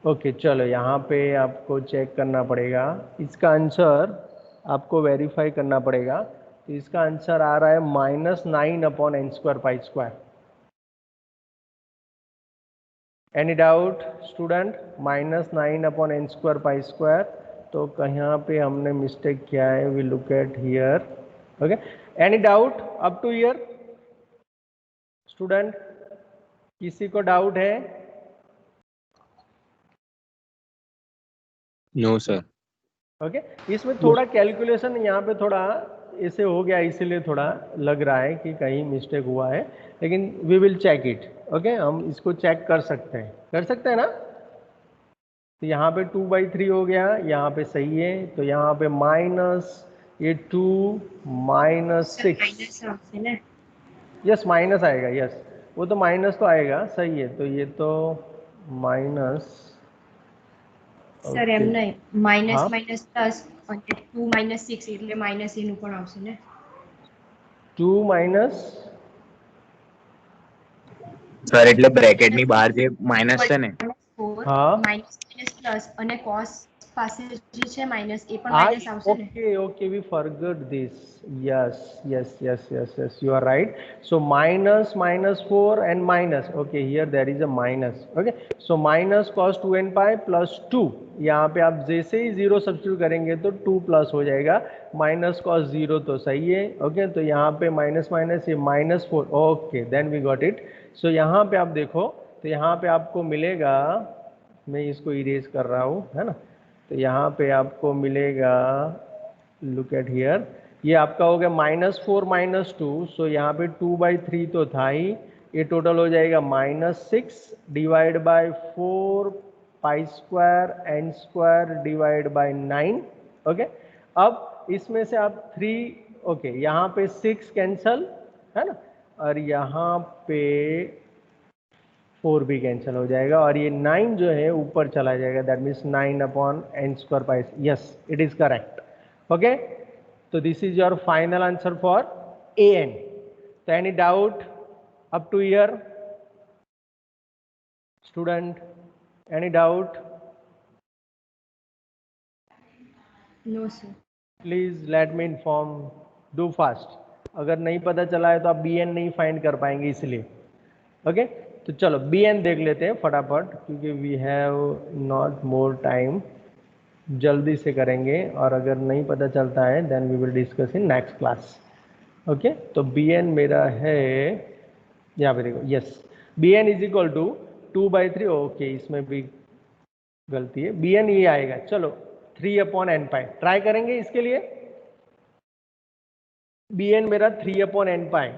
ओके, चलो यहाँ पे आपको चेक करना पड़ेगा, इसका आंसर आपको वेरीफाई करना पड़ेगा. तो इसका आंसर आ रहा है -9/n square pi square. Any doubt student? -9/n square pi square. तो कहाँ पे हमने मिस्टेक किया है, we look at here. Okay, any doubt up to here student? किसी को डाउट है? No sir. ओके, इसमें थोड़ा कैलकुलेशन यहाँ पे थोड़ा ऐसे हो गया, इसीलिए थोड़ा लग रहा है कि कहीं मिस्टेक हुआ है, लेकिन we will check it. Okay, हम इसको चेक कर सकते हैं ना. तो यहाँ पे 2/3 हो गया, यहाँ पे सही है, तो यहाँ पे माइनस ये 2 -6. यस, माइनस आएगा. यस, वो तो माइनस तो आएगा, सही है. तो ये तो माइनस સર એમ નહીં માઇનસ હા. માઇનસ પ્લસ અને 2 માઇનસ 6 એટલે માઇનસ એનું પણ આવશે ને 2 માઇનસ સર એટલે બ્રેકેટ ની બહાર જે માઇનસ છે ને 4 હા. માઇનસ માઇનસ પ્લસ અને cos પાસે જે છે માઇનસ એ પણ I, માઇનસ આવશે ને okay, we forgot this. Yes, you are right. So minus, minus 4 and minus. Okay, here there is a minus. Okay, so minus cos 2n pi plus 2. यहाँ पे आप जैसे ही 0 सब्स्टिट्यूट करेंगे तो 2 प्लस हो जाएगा. माइनस कॉस 0 तो सही है. ओके, तो यहाँ पे माइनस माइनस ये minus 4. Okay, then we got it. So यहाँ पे आप देखो तो यहाँ पे आपको मिलेगा, मैं इसको इरेज कर रहा हूँ, है ना. तो यहाँ पे आपको मिलेगा, लुक एट हियर, ये आपका हो गया -4 -2. सो यहाँ पे 2/3 तो था ही, ये टोटल हो जाएगा -6 divide by 4 pi square N square divide by 9. Okay, अब इसमें से आप 3, ओके, यहाँ पे 6 कैंसल, है ना, और यहाँ पे 4 भी कैंसिल हो जाएगा और ये 9 जो है ऊपर चला जाएगा. That means 9/n² pi. Yes, it is correct. Okay, तो this is your final answer for an. तो any doubt up to here student? Any doubt? No sir please let me inform, do fast. अगर नहीं पता चला है तो आप bn नहीं फाइंड कर पाएंगे इसलिए. ओके, तो चलो bn देख लेते हैं फटाफट क्योंकि we have not more time. जल्दी से करेंगे और अगर नहीं पता चलता है then we will discuss in next class. Okay, तो bn मेरा है यहाँ पे देखो. Yes, bn is equal to 2/3. Okay, इसमें भी गलती है. bn ये आएगा, चलो 3/n पाई ट्राई करेंगे इसके लिए. bn मेरा 3/n pi.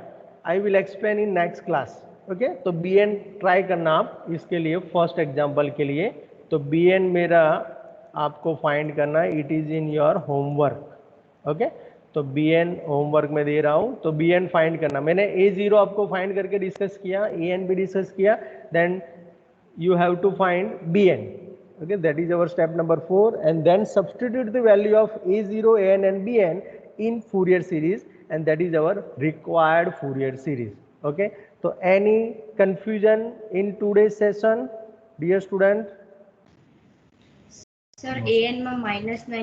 I will explain in next class. Okay, तो bn ट्राई करना आप इसके लिए, फर्स्ट एग्जांपल के लिए. तो bn मेरा आपको फाइंड करना है, it is in your homework. Okay, तो bn होमवर्क में दे रहा हूं. तो bn फाइंड करना, मैंने a0 आपको फाइंड करके डिस्कस किया, an भी डिस्कस किया. Then you have to find bn. Okay, that is our step number 4, and then substitute the value of a0, an and bn in Fourier series, and that is our required Fourier series. Okay, so any confusion in today's session, dear student? Sir an માં -9